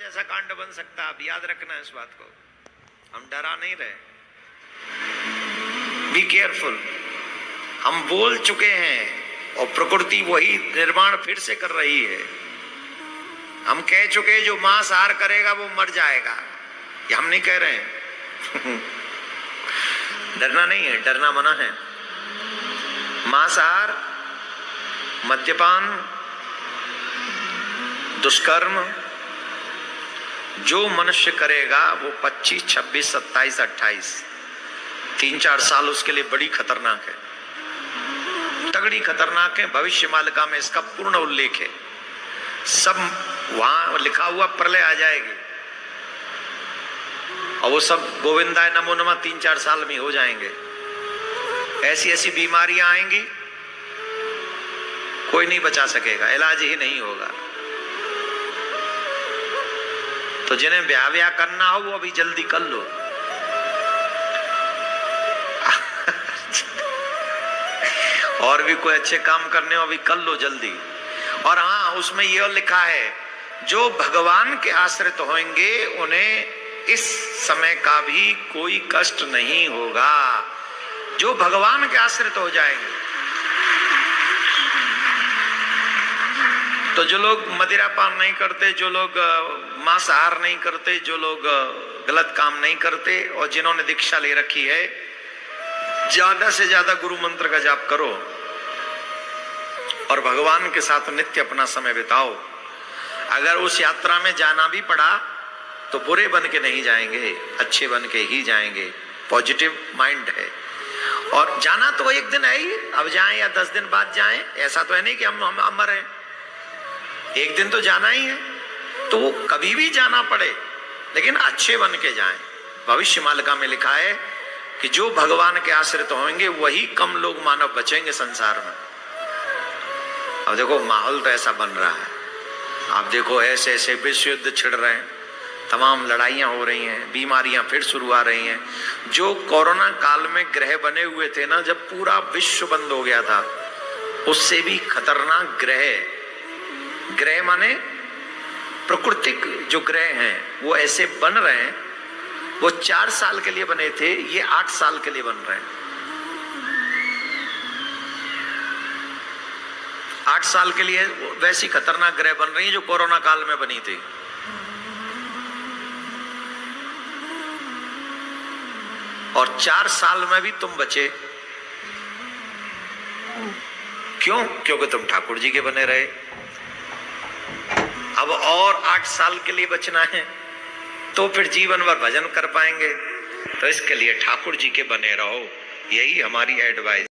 जैसा कांड बन सकता है। आप याद रखना इस बात को, हम डरा नहीं रहे। Be careful. हम बोल चुके हैं और प्रकृति वही निर्माण फिर से कर रही है। हम कह चुके जो मांसाहार करेगा वो मर जाएगा, ये हम नहीं कह रहे हैं। डरना नहीं है, डरना मना है। मांसाहार, मद्यपान, दुष्कर्म जो मनुष्य करेगा वो 25, 26, 27, 28 3-4 साल उसके लिए बड़ी खतरनाक है, तगड़ी खतरनाक है। भविष्य मालिका में इसका पूर्ण उल्लेख है। सब वहां लिखा हुआ प्रलय आ जाएगी और वो सब गोविंदाय नमो नमः 3-4 साल में हो जाएंगे। ऐसी ऐसी बीमारियां आएंगी कोई नहीं बचा सकेगा, इलाज ही नहीं होगा। तो जिन्हें ब्याह करना हो वो अभी जल्दी कर लो। और भी कोई अच्छे काम करने हो अभी कर लो जल्दी। और हाँ, उसमें यह लिखा है जो भगवान के आश्रित होंगे उन्हें इस समय का भी कोई कष्ट नहीं होगा। जो भगवान के आश्रित हो जाएंगे। तो जो लोग मदिरा पान नहीं करते, जो लोग मांसाहार नहीं करते, जो लोग गलत काम नहीं करते और जिन्होंने दीक्षा ले रखी है, ज्यादा से ज्यादा गुरु मंत्र का जाप करो और भगवान के साथ नित्य अपना समय बिताओ। अगर उस यात्रा में जाना भी पड़ा तो बुरे बन के नहीं जाएंगे, अच्छे बन के ही जाएंगे। पॉजिटिव माइंड है। और जाना तो एक दिन है ही, अब जाएं या 10 दिन बाद जाएं, ऐसा तो है नहीं कि हम अमर हैं। एक दिन तो जाना ही है, तो वो कभी भी जाना पड़े लेकिन अच्छे बन के जाएं। भविष्य मालिका में लिखा है कि जो भगवान के आश्रित होंगे वही कम लोग मानव बचेंगे संसार में। अब देखो माहौल तो ऐसा बन रहा है, आप देखो ऐसे ऐसे विश्व युद्ध छिड़ रहे हैं, तमाम लड़ाइयां हो रही हैं, बीमारियां फिर शुरू आ रही हैं। जो कोरोना काल में ग्रह बने हुए थे ना, जब पूरा विश्व बंद हो गया था, उससे भी खतरनाक ग्रह माने प्राकृतिक जो ग्रह हैं वो ऐसे बन रहे हैं। वो 4 साल के लिए बने थे, ये 8 साल के लिए बन रहे हैं। 8 साल के लिए वैसी खतरनाक ग्रह बन रही है जो कोरोना काल में बनी थी। और 4 साल में भी तुम बचे। क्यों? क्योंकि तुम ठाकुर जी के बने रहे। अब और 8 साल के लिए बचना है तो फिर जीवन भर भजन कर पाएंगे। तो इसके लिए ठाकुर जी के बने रहो, यही हमारी एडवाइस।